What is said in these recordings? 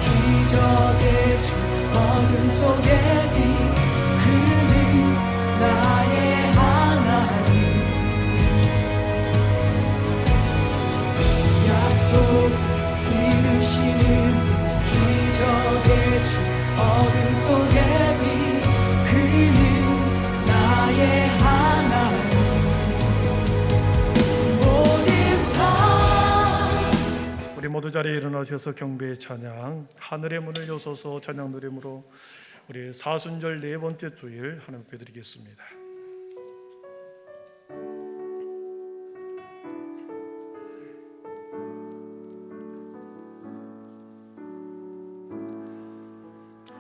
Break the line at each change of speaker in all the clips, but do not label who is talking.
기적의 주 어둠 속의 빛 그는 나의 하나님 약속 이루시는 기적의 주 어둠 속의 빛 그는 나의 하나님 모든 삶.
우리 모두 자리에 일어나셔서 경배의 찬양 하늘의 문을 여소서 찬양 드림으로 우리 사순절 네 번째 주일 하나님께 드리겠습니다.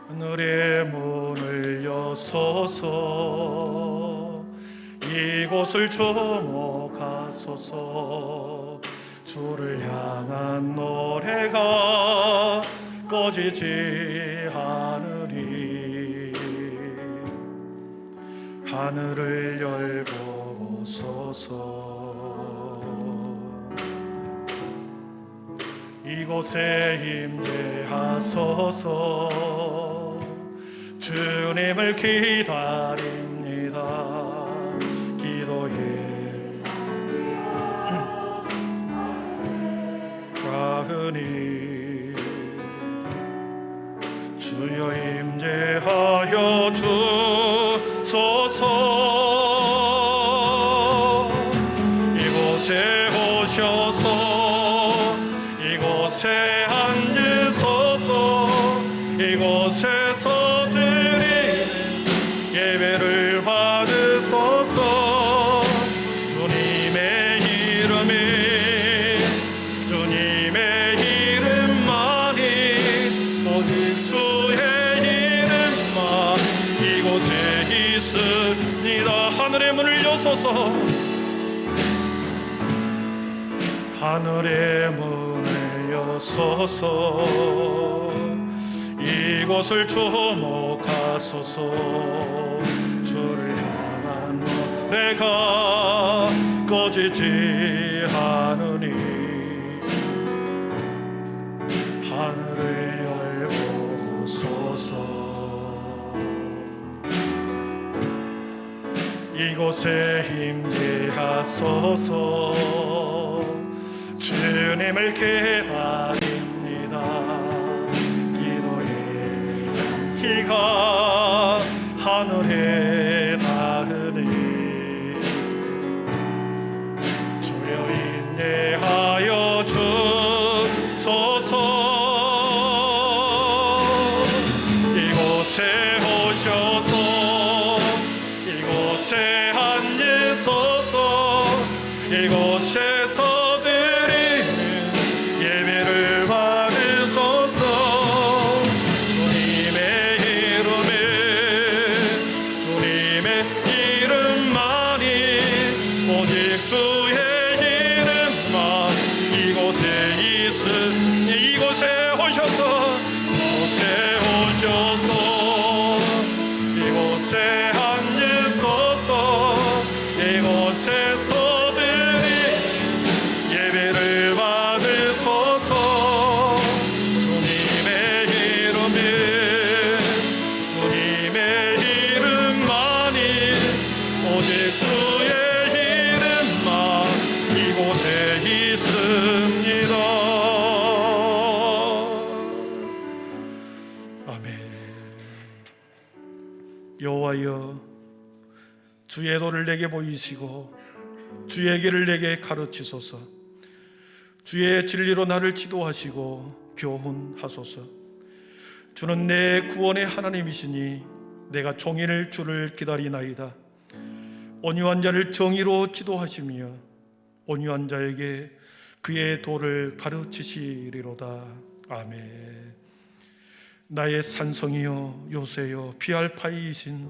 하늘의 문을 여소서 이곳을 주목하소서 주를 향한 노래가 꺼지지 않으리 하늘을 열고 오소서 이곳에 임재하소서 주님을 기다립니다 기도해 가으니 주여 임재하여 주소서 이곳에 오셔서 이곳에 앉으소서 이곳에서 드리는 예배를 받으소서 주님의 이름이 주님의 이름만이 오직 주의 이름만 이곳에 있습니다. 하늘의 문을 여소서 하늘의 문을 여소서 이곳을 주목하소서 주를 향한 노래가 꺼지지 않으니 하늘을 열고 오소서 이곳에 임재하소서 주님을 기다립니다 기도의 향기가 하늘에 닿으니 주여 인내하여 주소서 이곳에 오셔서 이곳에 앉으소서 이곳에서 드리는 예배를 받으소서 주님의 이름만이 오직 주의 이름만 이곳에 있으니 이곳에 오셔서 이곳에 앉으소서 이곳에서 예배를 받으소서 주님의 이름만이 오직 주의 이름만 이곳에 있습니다. 아멘. 여호와여 주의 도를 내게 보이시고 주의 길을 내게 가르치소서 주의 진리로 나를 지도하시고 교훈하소서 주는 내 구원의 하나님이시니 내가 종일 주를 기다리나이다 온유한 자를 정의로 지도하시며 온유한 자에게 그의 도를 가르치시리로다 아멘. 나의 산성이여 요새여 비알파이이신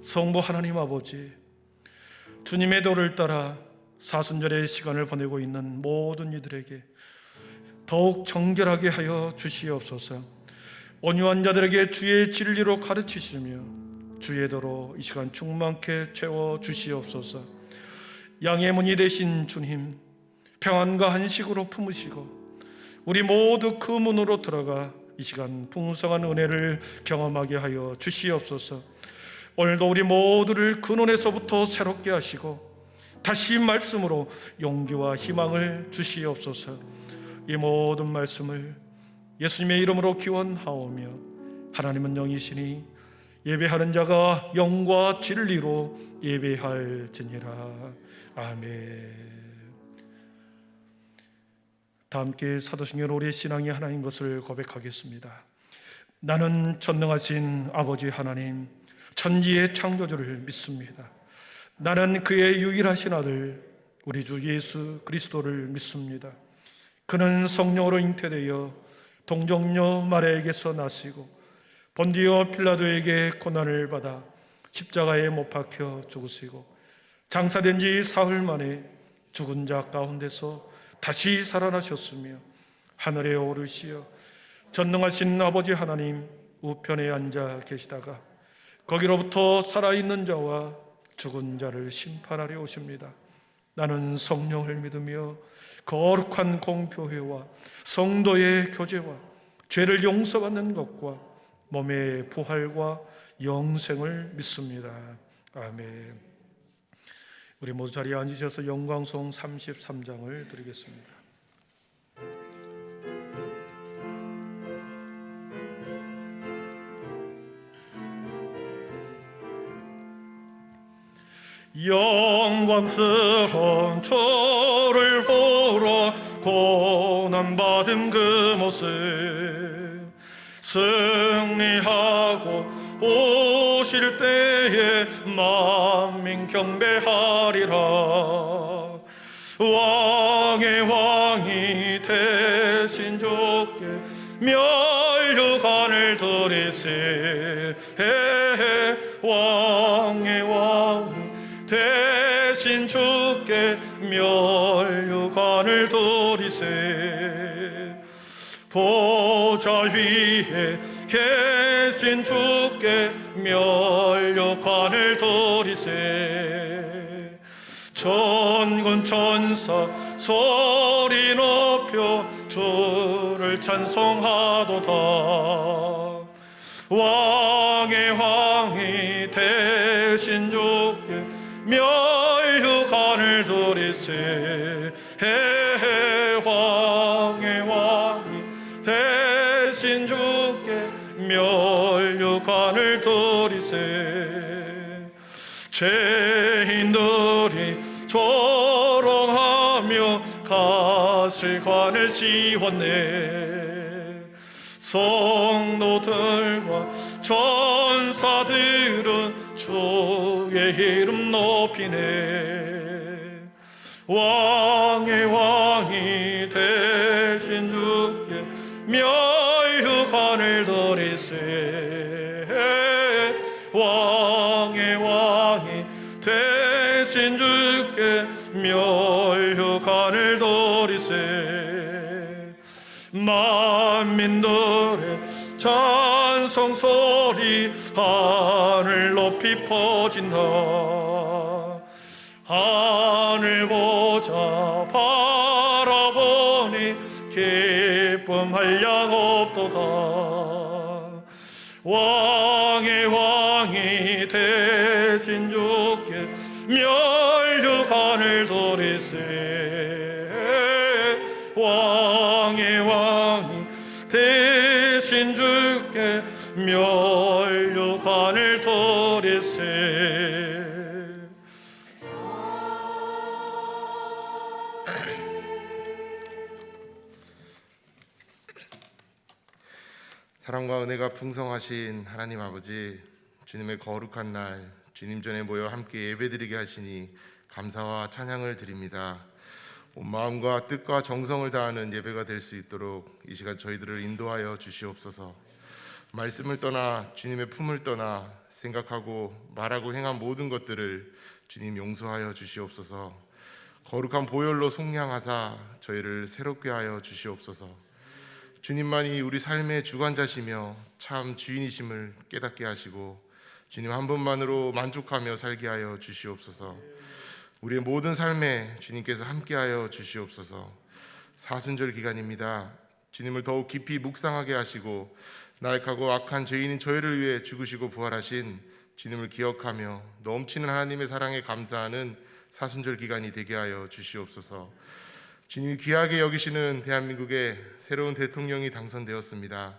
성부 하나님 아버지 주님의 도를 따라 사순절의 시간을 보내고 있는 모든 이들에게 더욱 정결하게 하여 주시옵소서 온유한 자들에게 주의 진리로 가르치시며 주의 도로 이 시간 충만케 채워 주시옵소서 양의 문이 되신 주님 평안과 안식으로 품으시고 우리 모두 그 문으로 들어가 이 시간 풍성한 은혜를 경험하게 하여 주시옵소서. 오늘도 우리 모두를 근원에서부터 새롭게 하시고 다시 말씀으로 용기와 희망을 주시옵소서. 이 모든 말씀을 예수님의 이름으로 기원하오며, 하나님은 영이시니 예배하는 자가 영과 진리로 예배할지니라. 아멘. 다 함께 사도신경 우리의 신앙이 하나인 것을 고백하겠습니다. 나는 전능하신 아버지 하나님, 천지의 창조주를 믿습니다. 나는 그의 유일하신 아들 우리 주 예수 그리스도를 믿습니다. 그는 성령으로 잉태되어 동정녀 마리아에게서 나시고 본디오 필라도에게 고난을 받아 십자가에 못 박혀 죽으시고 장사된 지 사흘 만에 죽은 자 가운데서 다시 살아나셨으며 하늘에 오르시어 전능하신 아버지 하나님 우편에 앉아 계시다가 거기로부터 살아있는 자와 죽은 자를 심판하려 오십니다. 나는 성령을 믿으며 거룩한 공교회와 성도의 교제와 죄를 용서받는 것과 몸의 부활과 영생을 믿습니다. 아멘. 우리 모두 자리에 앉으셔서 영광송 33장을 드리겠습니다. 영광스러운 주를 보러 고난받은 그 모습, 승리하고 오실 때에 만민 경배하리라. 왕의 왕이 되신 주께 멸류관을 드리세. 왕의 왕이 대신 주께 멸류관을 드리세. 보좌 위에 계신 주께 멸류관을 드리세. 천군 천사 소리 높여 주를 찬송하도다. 왕의 왕이 되신 주께 멸류관을 드리세. 왕의 왕이 대신 주께 멸류관을 드리세. 죄인들이 조롱하며 가시관을 씌웠네. 성도들과 전사들은 주의 이름 높이네. 왕의 왕이 되신 주께 멸류관을 드리세. 왕의 왕이 되신 주께 멸류관을 드리세. 만민들의 찬송 소리 하늘 높이 퍼진다. 하늘 보자 바라보니 기쁨할 양 없도다. 왕의 왕이 되신 주께 멸류관을 드리세. 왕의 왕이 되신 주께 멸류관을 드리세.
사랑과 은혜가 풍성하신 하나님 아버지, 주님의 거룩한 날 주님 전에 모여 함께 예배드리게 하시니 감사와 찬양을 드립니다. 온 마음과 뜻과 정성을 다하는 예배가 될 수 있도록 이 시간 저희들을 인도하여 주시옵소서. 말씀을 떠나 주님의 품을 떠나 생각하고 말하고 행한 모든 것들을 주님 용서하여 주시옵소서. 거룩한 보혈로 속량하사 저희를 새롭게 하여 주시옵소서. 주님만이 우리 삶의 주관자시며 참 주인이심을 깨닫게 하시고 주님 한 분만으로 만족하며 살게 하여 주시옵소서. 우리의 모든 삶에 주님께서 함께하여 주시옵소서. 사순절 기간입니다. 주님을 더욱 깊이 묵상하게 하시고 나약하고 악한 죄인인 저희를 위해 죽으시고 부활하신 주님을 기억하며 넘치는 하나님의 사랑에 감사하는 사순절 기간이 되게 하여 주시옵소서. 주님이 귀하게 여기시는 대한민국에 새로운 대통령이 당선되었습니다.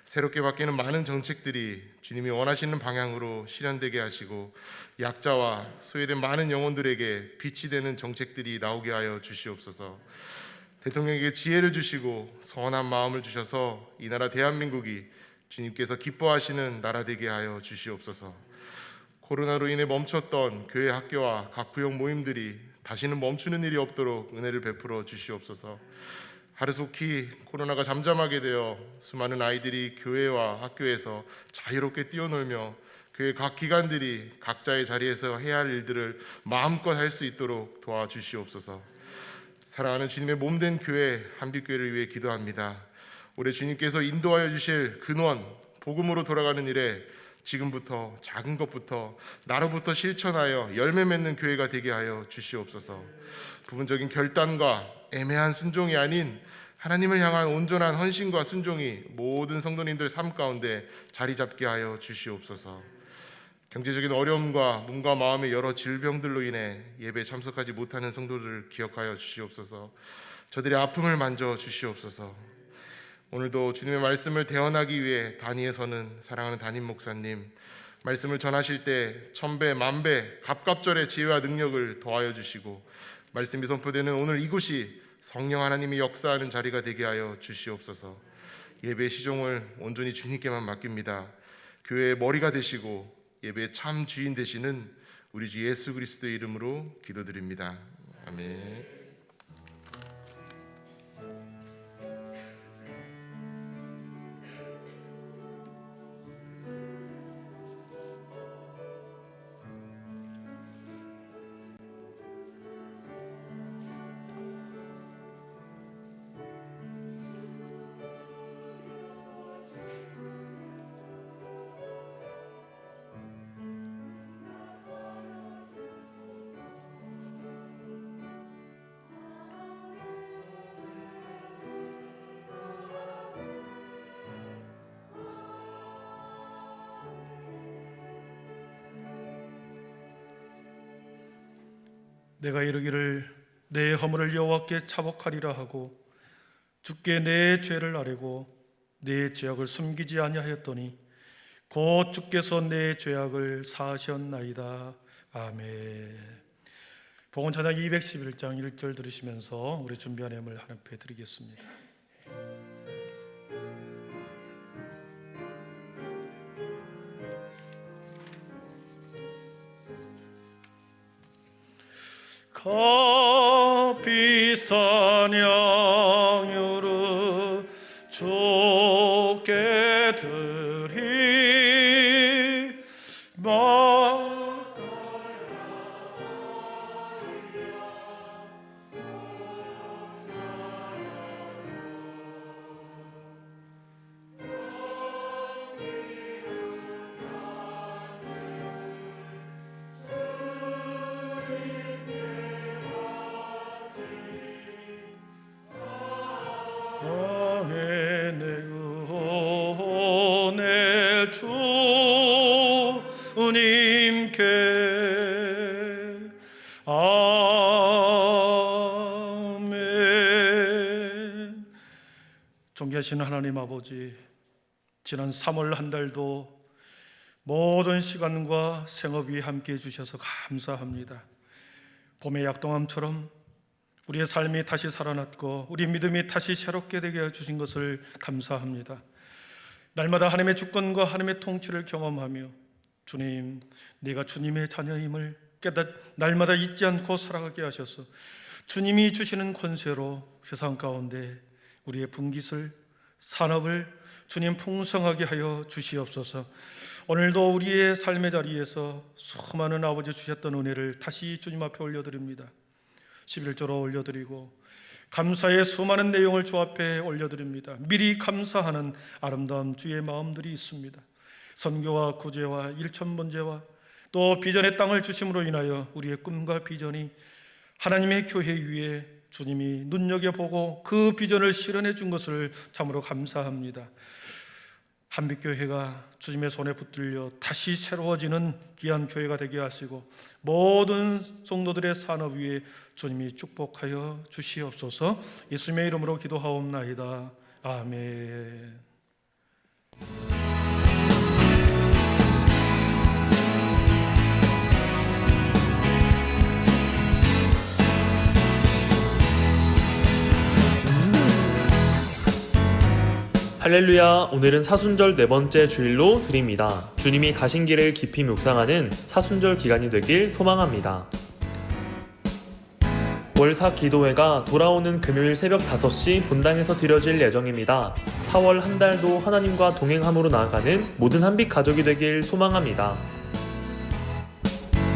새롭게 바뀌는 많은 정책들이 주님이 원하시는 방향으로 실현되게 하시고 약자와 소외된 많은 영혼들에게 빛이 되는 정책들이 나오게 하여 주시옵소서. 대통령에게 지혜를 주시고 선한 마음을 주셔서 이 나라 대한민국이 주님께서 기뻐하시는 나라 되게 하여 주시옵소서. 코로나로 인해 멈췄던 교회 학교와 각 구역 모임들이 다시는 멈추는 일이 없도록 은혜를 베풀어 주시옵소서. 하루속히 코로나가 잠잠하게 되어 수많은 아이들이 교회와 학교에서 자유롭게 뛰어놀며 교회 각 기관들이 각자의 자리에서 해야 할 일들을 마음껏 할 수 있도록 도와주시옵소서. 사랑하는 주님의 몸된 교회 한빛교회를 위해 기도합니다. 올해 주님께서 인도하여 주실 근원 복음으로 돌아가는 일에 지금부터 작은 것부터 나로부터 실천하여 열매 맺는 교회가 되게 하여 주시옵소서. 부분적인 결단과 애매한 순종이 아닌 하나님을 향한 온전한 헌신과 순종이 모든 성도님들 삶 가운데 자리 잡게 하여 주시옵소서. 경제적인 어려움과 몸과 마음의 여러 질병들로 인해 예배에 참석하지 못하는 성도들을 기억하여 주시옵소서. 저들의 아픔을 만져 주시옵소서. 오늘도 주님의 말씀을 대언하기 위해 단위에 서는 사랑하는 담임 목사님, 말씀을 전하실 때 천배 만배 갑갑절의 지혜와 능력을 더하여 주시고 말씀이 선포되는 오늘 이곳이 성령 하나님이 역사하는 자리가 되게 하여 주시옵소서. 예배의 시종을 온전히 주님께만 맡깁니다. 교회의 머리가 되시고 예배의 참 주인 되시는 우리 주 예수 그리스도의 이름으로 기도드립니다. 아멘.
내가 이르기를 내 허물을 여호와께 차복하리라 하고 주께 내 죄를 아뢰고 내 죄악을 숨기지 아니하였더니 곧 주께서 내 죄악을 사하셨나이다. 아멘. 복음 찬양 211장 1절 들으시면서 우리 준비한 예물 하나님께 드리겠습니다. 값비싼 양유를 주께 드리마 주님께 아멘. 존귀하신 하나님 아버지, 지난 3월 한 달도 모든 시간과 생업이 함께해 주셔서 감사합니다. 봄의 약동함처럼 우리의 삶이 다시 살아났고 우리 믿음이 다시 새롭게 되게 해주신 것을 감사합니다. 날마다 하나님의 주권과 하나님의 통치를 경험하며 주님, 내가 주님의 자녀임을 날마다 잊지 않고 살아가게 하셔서 주님이 주시는 권세로 세상 가운데 우리의 분깃을, 산업을 주님 풍성하게 하여 주시옵소서. 오늘도 우리의 삶의 자리에서 수많은 아버지 주셨던 은혜를 다시 주님 앞에 올려드립니다. 11조로 올려드리고 감사의 수많은 내용을 주 앞에 올려드립니다. 미리 감사하는 아름다운 주의 마음들이 있습니다. 선교와 구제와 일천번제와 또 비전의 땅을 주심으로 인하여 우리의 꿈과 비전이 하나님의 교회 위에 주님이 눈여겨보고 그 비전을 실현해 준 것을 참으로 감사합니다. 한빛교회가 주님의 손에 붙들려 다시 새로워지는 귀한 교회가 되게 하시고 모든 성도들의 산업 위에 주님이 축복하여 주시옵소서. 예수님의 이름으로 기도하옵나이다. 아멘.
할렐루야. 오늘은 사순절 네 번째 주일로 드립니다. 주님이 가신 길을 깊이 묵상하는 사순절 기간이 되길 소망합니다. 월사 기도회가 돌아오는 금요일 새벽 5시 본당에서 드려질 예정입니다. 4월 한 달도 하나님과 동행함으로 나아가는 모든 한빛 가족이 되길 소망합니다.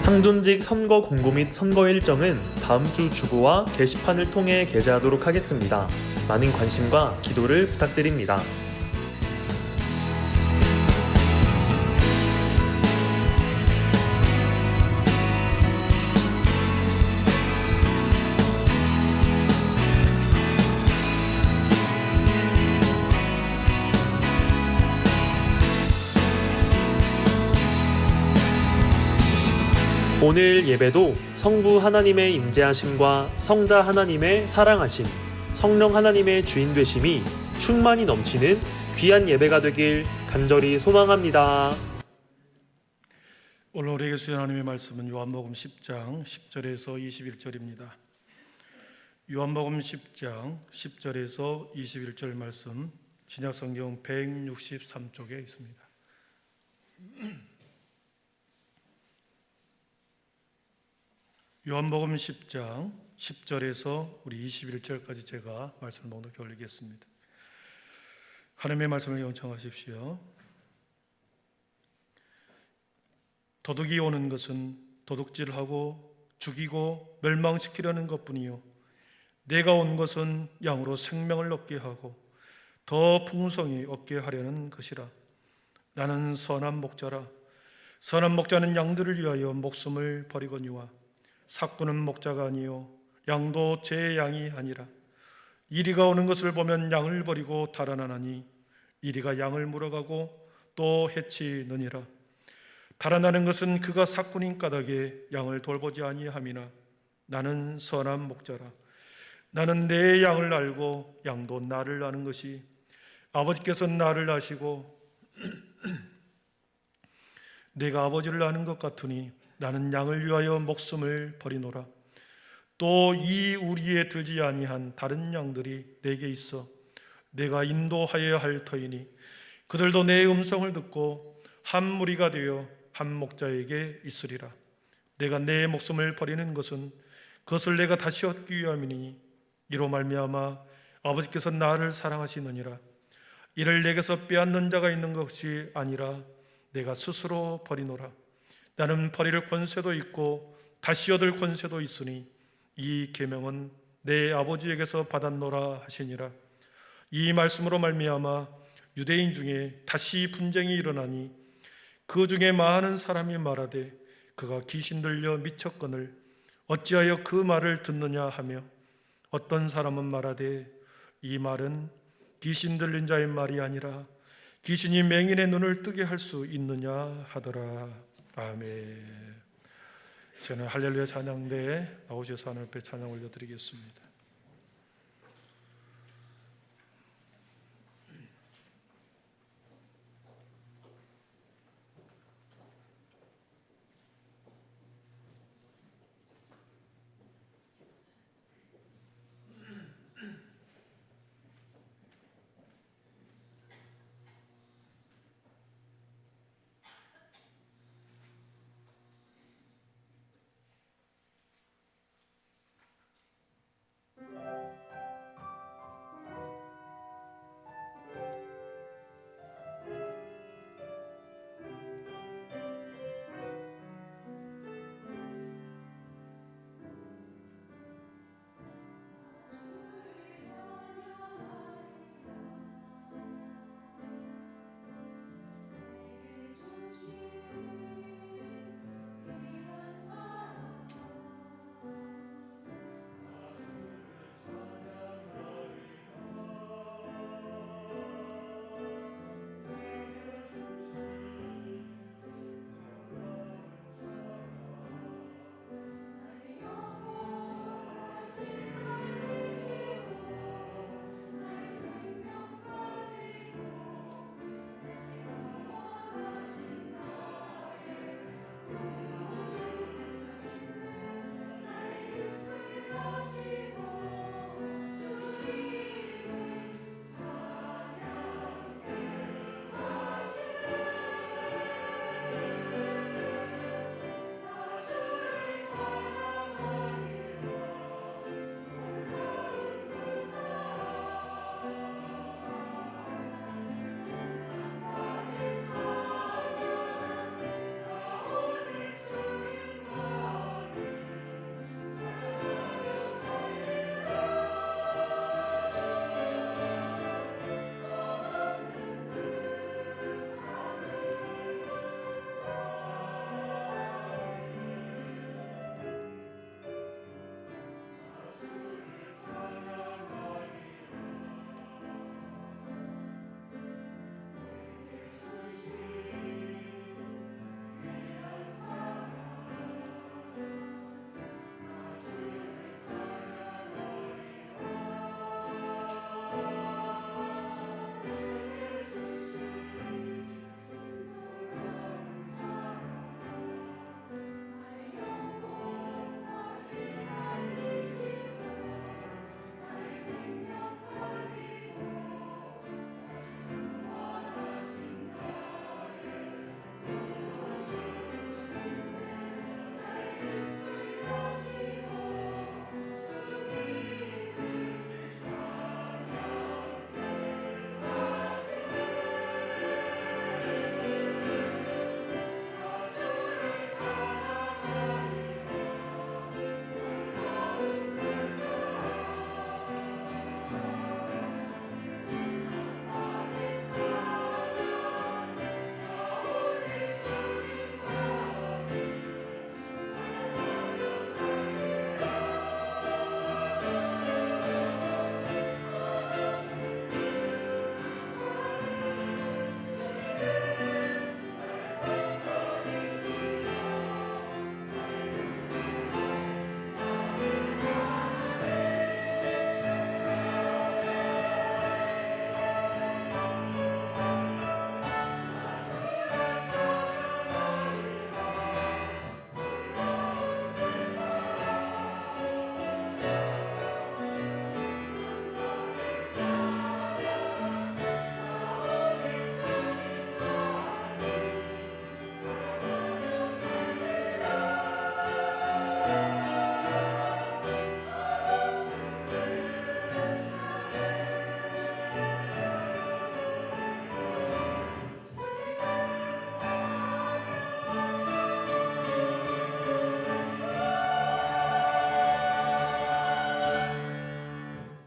상존직 선거 공고 및 선거 일정은 다음 주 주보와 게시판을 통해 게재하도록 하겠습니다. 많은 관심과 기도를 부탁드립니다. 오늘 예배도 성부 하나님의 임재하심과 성자 하나님의 사랑하심, 성령 하나님의 주인 되심이 충만히 넘치는 귀한 예배가 되길 간절히 소망합니다.
오늘 우리에게 주신 하나님의 말씀은 요한복음 10장 10절에서 21절입니다. 요한복음 10장 10절에서 21절 말씀 신약성경 163쪽에 있습니다. 요한복음 10장 10절에서 우리 21절까지 제가 말씀을 묵독해 올리겠습니다. 하나님의 말씀을 경청하십시오. 도둑이 오는 것은 도둑질하고 죽이고 멸망시키려는 것뿐이요 내가 온 것은 양으로 생명을 얻게 하고 더 풍성히 얻게 하려는 것이라. 나는 선한 목자라. 선한 목자는 양들을 위하여 목숨을 버리거니와 삭구는 목자가 아니요 양도 제 양이 아니라. 이리가 오는 것을 보면 양을 버리고 달아나나니 이리가 양을 물어가고 또 해치느니라. 달아나는 것은 그가 삭군인 까닭에 양을 돌보지 아니함이나 나는 선한 목자라. 나는 내 양을 알고 양도 나를 아는 것이 아버지께서 나를 아시고 내가 아버지를 아는 것 같으니 나는 양을 위하여 목숨을 버리노라. 또 이 우리에 들지 아니한 다른 양들이 내게 있어 내가 인도하여야 할 터이니 그들도 내 음성을 듣고 한 무리가 되어 한 목자에게 있으리라. 내가 내 목숨을 버리는 것은 그것을 내가 다시 얻기 위함이니 이로 말미암아 아버지께서 나를 사랑하시느니라. 이를 내게서 빼앗는 자가 있는 것이 아니라 내가 스스로 버리노라. 나는 버릴 권세도 있고 다시 얻을 권세도 있으니 이 계명은 내 아버지에게서 받았노라 하시니라. 이 말씀으로 말미암아 유대인 중에 다시 분쟁이 일어나니 그 중에 많은 사람이 말하되 그가 귀신 들려 미쳤거늘 어찌하여 그 말을 듣느냐 하며 어떤 사람은 말하되 이 말은 귀신 들린 자의 말이 아니라 귀신이 맹인의 눈을 뜨게 할 수 있느냐 하더라. 아멘. 저는 할렐루야 찬양대에 나오셔서 하나님 앞에 찬양 올려드리겠습니다.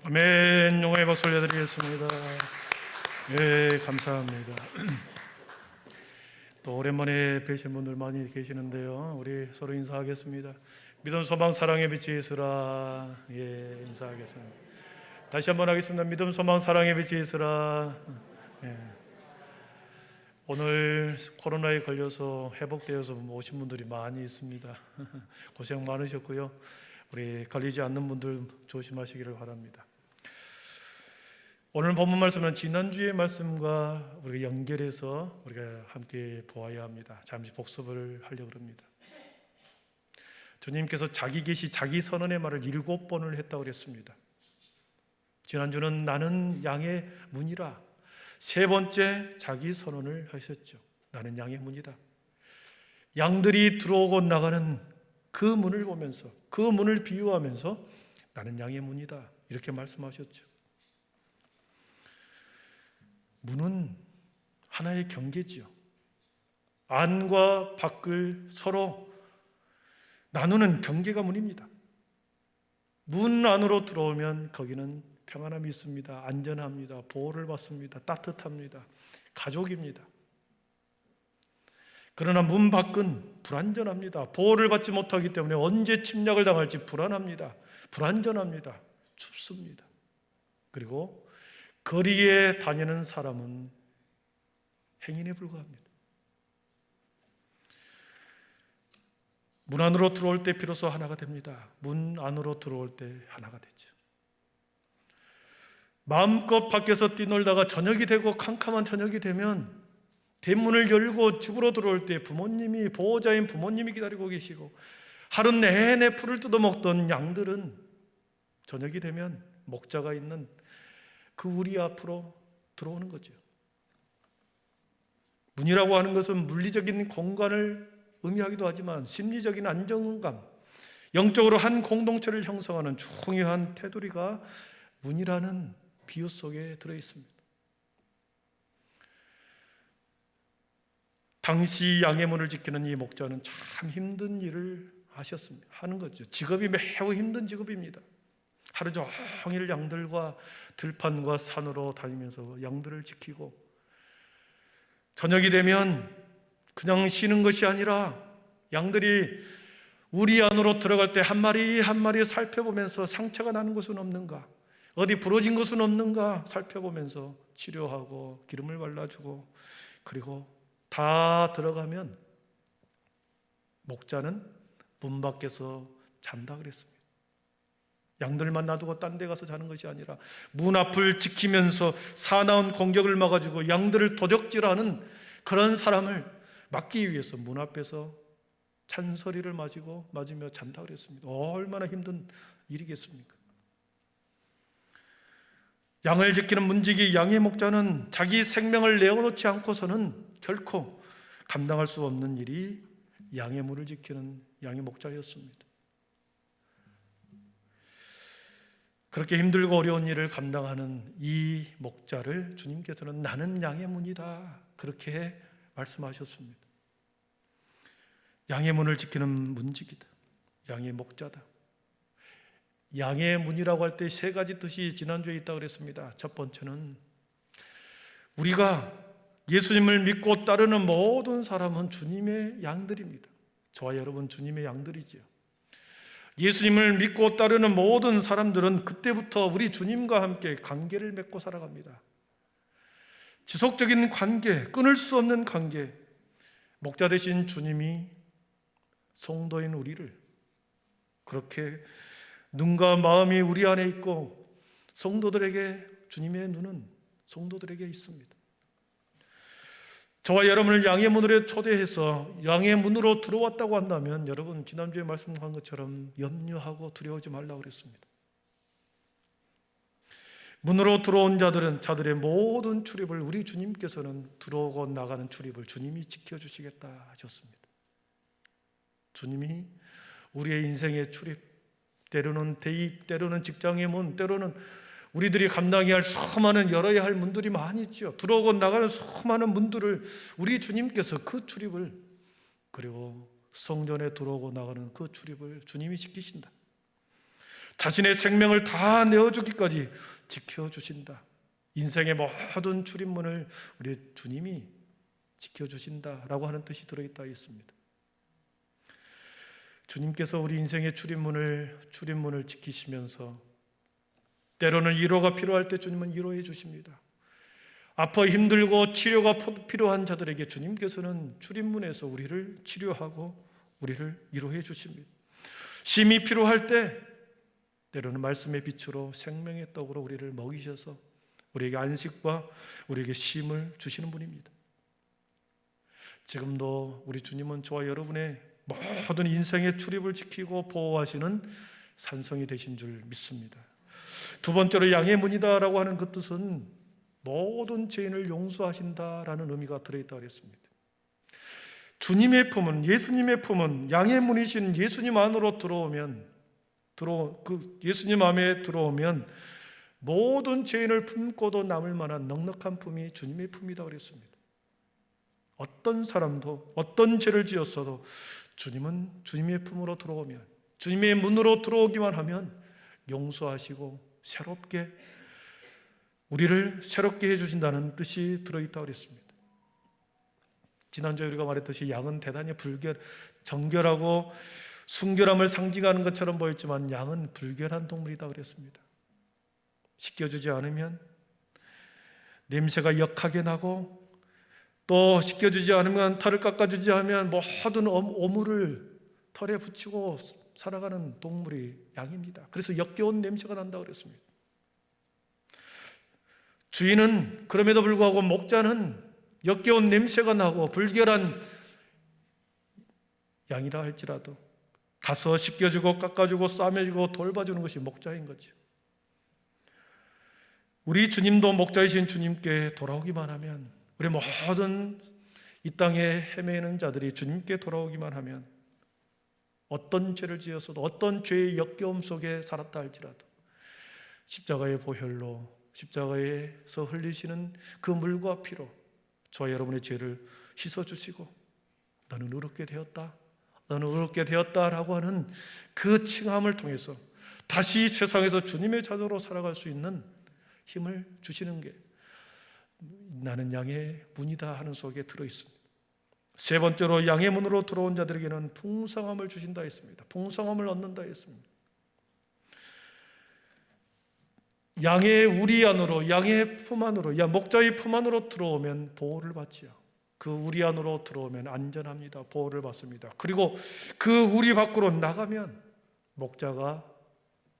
아멘. 용의 박수 올려드리겠습니다. 네, 감사합니다. 또 오랜만에 뵈신 분들 많이 계시는데요. 우리 서로 인사하겠습니다. 믿음, 소망, 사랑의 빛이 있으라. 예, 인사하겠습니다. 다시 한번 하겠습니다. 믿음, 소망, 사랑의 빛이 있으라. 예. 오늘 코로나에 걸려서 회복되어서 오신 분들이 많이 있습니다. 고생 많으셨고요. 우리 걸리지 않는 분들 조심하시기를 바랍니다. 오늘 본문 말씀은 지난주의 말씀과 우리가 연결해서 우리가 함께 보아야 합니다. 잠시 복습을 하려고 합니다. 주님께서 자기 계시, 자기 선언의 말을 7번을 했다고 그랬습니다. 지난주는 나는 양의 문이라, 세 번째 자기 선언을 하셨죠. 나는 양의 문이다. 양들이 들어오고 나가는 그 문을 보면서, 그 문을 비유하면서 나는 양의 문이다, 이렇게 말씀하셨죠. 문은 하나의 경계지요. 안과 밖을 서로 나누는 경계가 문입니다. 문 안으로 들어오면 거기는 평안함이 있습니다. 안전합니다. 보호를 받습니다. 따뜻합니다. 가족입니다. 그러나 문 밖은 불안전합니다. 보호를 받지 못하기 때문에 언제 침략을 당할지 불안합니다. 불안전합니다. 춥습니다. 그리고 거리에 다니는 사람은 행인에 불과합니다. 문 안으로 들어올 때 비로소 하나가 됩니다. 문 안으로 들어올 때 하나가 되죠. 마음껏 밖에서 뛰놀다가 저녁이 되고 캄캄한 저녁이 되면 대문을 열고 집으로 들어올 때 부모님이, 보호자인 부모님이 기다리고 계시고, 하루 내내 풀을 뜯어먹던 양들은 저녁이 되면 목자가 있는 그 우리 앞으로 들어오는 거죠. 문이라고 하는 것은 물리적인 공간을 의미하기도 하지만 심리적인 안정감, 영적으로 한 공동체를 형성하는 중요한 테두리가 문이라는 비유 속에 들어있습니다. 당시 양의 문을 지키는 이 목자는 참 힘든 일을 하는 거죠. 직업이 매우 힘든 직업입니다. 하루 종일 양들과 들판과 산으로 다니면서 양들을 지키고, 저녁이 되면 그냥 쉬는 것이 아니라 양들이 우리 안으로 들어갈 때 한 마리 한 마리 살펴보면서 상처가 나는 것은 없는가, 어디 부러진 것은 없는가 살펴보면서 치료하고 기름을 발라주고, 그리고 다 들어가면 목자는 문 밖에서 잔다 그랬습니다. 양들만 놔두고 딴 데 가서 자는 것이 아니라 문 앞을 지키면서 사나운 공격을 막아주고 양들을 도적질하는 그런 사람을 막기 위해서 문 앞에서 찬소리를 맞으며 잔다 그랬습니다. 얼마나 힘든 일이겠습니까? 양을 지키는 문지기 양의 목자는 자기 생명을 내어놓지 않고서는 결코 감당할 수 없는 일이 양의 문을 지키는 양의 목자였습니다. 그렇게 힘들고 어려운 일을 감당하는 이 목자를 주님께서는 나는 양의 문이다, 그렇게 말씀하셨습니다. 양의 문을 지키는 문지기다, 양의 목자다. 양의 문이라고 할 때 세 가지 뜻이 지난주에 있다고 그랬습니다. 첫 번째는 우리가 예수님을 믿고 따르는 모든 사람은 주님의 양들입니다. 저와 여러분 주님의 양들이지요. 예수님을 믿고 따르는 모든 사람들은 그때부터 우리 주님과 함께 관계를 맺고 살아갑니다. 지속적인 관계, 끊을 수 없는 관계, 목자 되신 주님이 성도인 우리를 그렇게 눈과 마음이 우리 안에 있고 성도들에게 주님의 눈은 성도들에게 있습니다. 저와 여러분을 양의 문으로 초대해서 양의 문으로 들어왔다고 한다면 여러분 지난주에 말씀한 것처럼 염려하고 두려워하지 말라고 그랬습니다. 문으로 들어온 자들의 모든 출입을 우리 주님께서는 들어오고 나가는 출입을 주님이 지켜주시겠다 하셨습니다. 주님이 우리의 인생의 출입, 때로는 대입, 때로는 직장의 문, 때로는 우리들이 감당해야 할 수많은 열어야 할 문들이 많이 있죠. 들어오고 나가는 수많은 문들을 우리 주님께서 그 출입을, 그리고 성전에 들어오고 나가는 그 출입을 주님이 지키신다. 자신의 생명을 다 내어주기까지 지켜주신다. 인생의 모든 출입문을 우리 주님이 지켜주신다라고 하는 뜻이 들어있다 했습니다. 주님께서 우리 인생의 출입문을 지키시면서 때로는 위로가 필요할 때 주님은 위로해 주십니다. 아파 힘들고 치료가 필요한 자들에게 주님께서는 출입문에서 우리를 치료하고 우리를 위로해 주십니다. 쉼이 필요할 때 때로는 말씀의 빛으로 생명의 떡으로 우리를 먹이셔서 우리에게 안식과 우리에게 쉼을 주시는 분입니다. 지금도 우리 주님은 저와 여러분의 모든 인생의 출입을 지키고 보호하시는 산성이 되신 줄 믿습니다. 두 번째로 양의 문이다라고 하는 그 뜻은 모든 죄인을 용서하신다라는 의미가 들어있다고 그랬습니다. 주님의 품은, 예수님의 품은 양의 문이신 예수님 안으로 예수님 안에 들어오면 모든 죄인을 품고도 남을 만한 넉넉한 품이 주님의 품이다 그랬습니다. 어떤 사람도 어떤 죄를 지었어도 주님은 주님의 품으로 들어오면, 주님의 문으로 들어오기만 하면 용서하시고 우리를 새롭게 해주신다는 뜻이 들어있다고 그랬습니다. 지난주에 우리가 말했듯이 양은 대단히 정결하고 순결함을 상징하는 것처럼 보였지만 양은 불결한 동물이다 그랬습니다. 씻겨주지 않으면 냄새가 역하게 나고, 또 씻겨주지 않으면, 털을 깎아주지 않으면 모든 오물을 털에 붙이고 살아가는 동물이 양입니다. 그래서 역겨운 냄새가 난다고 그랬습니다. 주인은 그럼에도 불구하고 목자는 역겨운 냄새가 나고 불결한 양이라 할지라도 가서 씻겨주고 깎아주고 싸매주고 돌봐주는 것이 목자인 거죠. 우리 주님도 목자이신 주님께 돌아오기만 하면, 우리 모든 이 땅에 헤매는 자들이 주님께 돌아오기만 하면 어떤 죄를 지었어도, 어떤 죄의 역겨움 속에 살았다 할지라도 십자가의 보혈로, 십자가에서 흘리시는 그 물과 피로 저와 여러분의 죄를 씻어주시고 너는 의롭게 되었다, 너는 의롭게 되었다라고 하는 그 칭함을 통해서 다시 세상에서 주님의 자녀로 살아갈 수 있는 힘을 주시는 게 나는 양의 문이다 하는 속에 들어있습니다. 세 번째로 양의 문으로 들어온 자들에게는 풍성함을 주신다 했습니다. 풍성함을 얻는다 했습니다. 양의 우리 안으로, 양의 품 안으로, 목자의 품 안으로 들어오면 보호를 받지요. 그 우리 안으로 들어오면 안전합니다. 보호를 받습니다. 그리고 그 우리 밖으로 나가면 목자가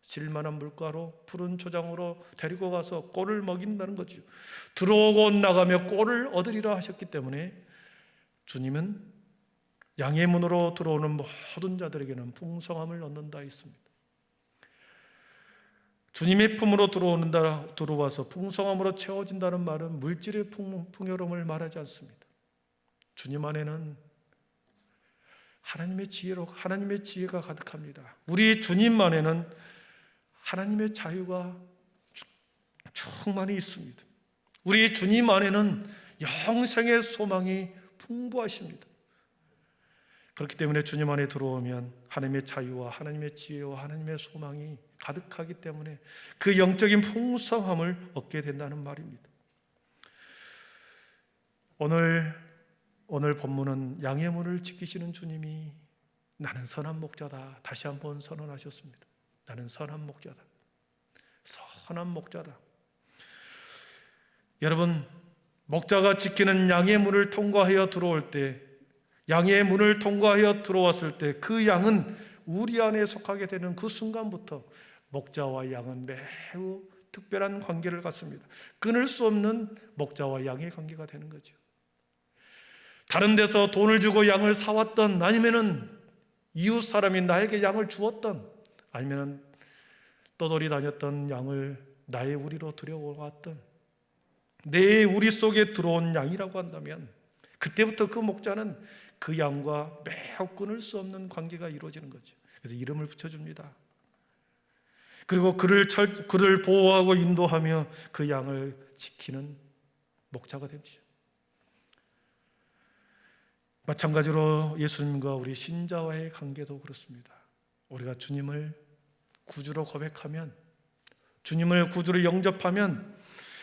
질만한 물가로 푸른 초장으로 데리고 가서 꼴을 먹인다는 거죠. 들어오고 나가며 꼴을 얻으리라 하셨기 때문에 주님은 양의 문으로 들어오는 모든 자들에게는 풍성함을 얻는다 했습니다. 주님의 품으로 들어와서 풍성함으로 채워진다는 말은 물질의 풍요로움을 말하지 않습니다. 주님 안에는 하나님의 지혜가 가득합니다. 우리 주님 안에는 하나님의 자유가 충만히 있습니다. 우리 주님 안에는 영생의 소망이 풍부하십니다. 그렇기 때문에 주님 안에 들어오면 하나님의 자유와 하나님의 지혜와 하나님의 소망이 가득하기 때문에 그 영적인 풍성함을 얻게 된다는 말입니다. 오늘 본문은 양의 문을 지키시는 주님이 나는 선한 목자다 다시 한번 선언하셨습니다. 나는 선한 목자다. 선한 목자다. 여러분, 목자가 지키는 양의 문을 통과하여 들어올 때, 양의 문을 통과하여 들어왔을 때 그 양은 우리 안에 속하게 되는 그 순간부터 목자와 양은 매우 특별한 관계를 갖습니다. 끊을 수 없는 목자와 양의 관계가 되는 거죠. 다른 데서 돈을 주고 양을 사왔던, 아니면은 이웃 사람이 나에게 양을 주었던, 아니면은 떠돌이 다녔던 양을 나의 우리로 들여왔던, 내 우리 속에 들어온 양이라고 한다면 그때부터 그 목자는 그 양과 매우 끊을 수 없는 관계가 이루어지는 거죠. 그래서 이름을 붙여줍니다. 그리고 그를 보호하고 인도하며 그 양을 지키는 목자가 됩니다. 마찬가지로 예수님과 우리 신자와의 관계도 그렇습니다. 우리가 주님을 구주로 고백하면, 주님을 구주로 영접하면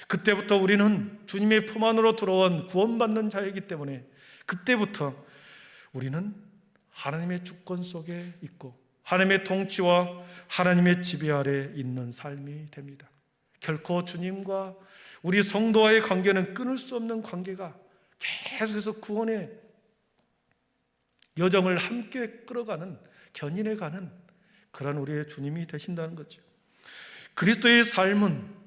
그때부터 우리는 주님의 품 안으로 들어온 구원받는 자이기 때문에 그때부터 우리는 하나님의 주권 속에 있고 하나님의 통치와 하나님의 지배 아래 있는 삶이 됩니다. 결코 주님과 우리 성도와의 관계는 끊을 수 없는 관계가 계속해서 구원의 여정을 함께 끌어가는, 견인해가는 그런 우리의 주님이 되신다는 거죠. 그리스도의 삶은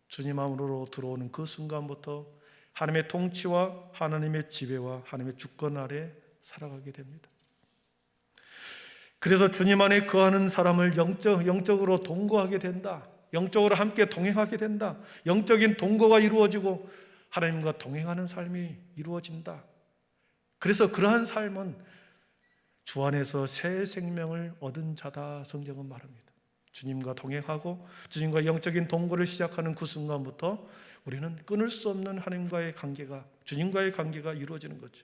주님 안으로 들어오는 그 순간부터 하나님의 통치와 하나님의 지배와 하나님의 주권 아래 살아가게 됩니다. 그래서 주님 안에 거하는 사람을 영적으로 동거하게 된다. 영적으로 함께 동행하게 된다. 영적인 동거가 이루어지고 하나님과 동행하는 삶이 이루어진다. 그래서 그러한 삶은 주 안에서 새 생명을 얻은 자다, 성경은 말합니다. 주님과 동행하고 주님과 영적인 동거를 시작하는 그 순간부터 우리는 끊을 수 없는 하나님과의 관계가, 주님과의 관계가 이루어지는 거죠.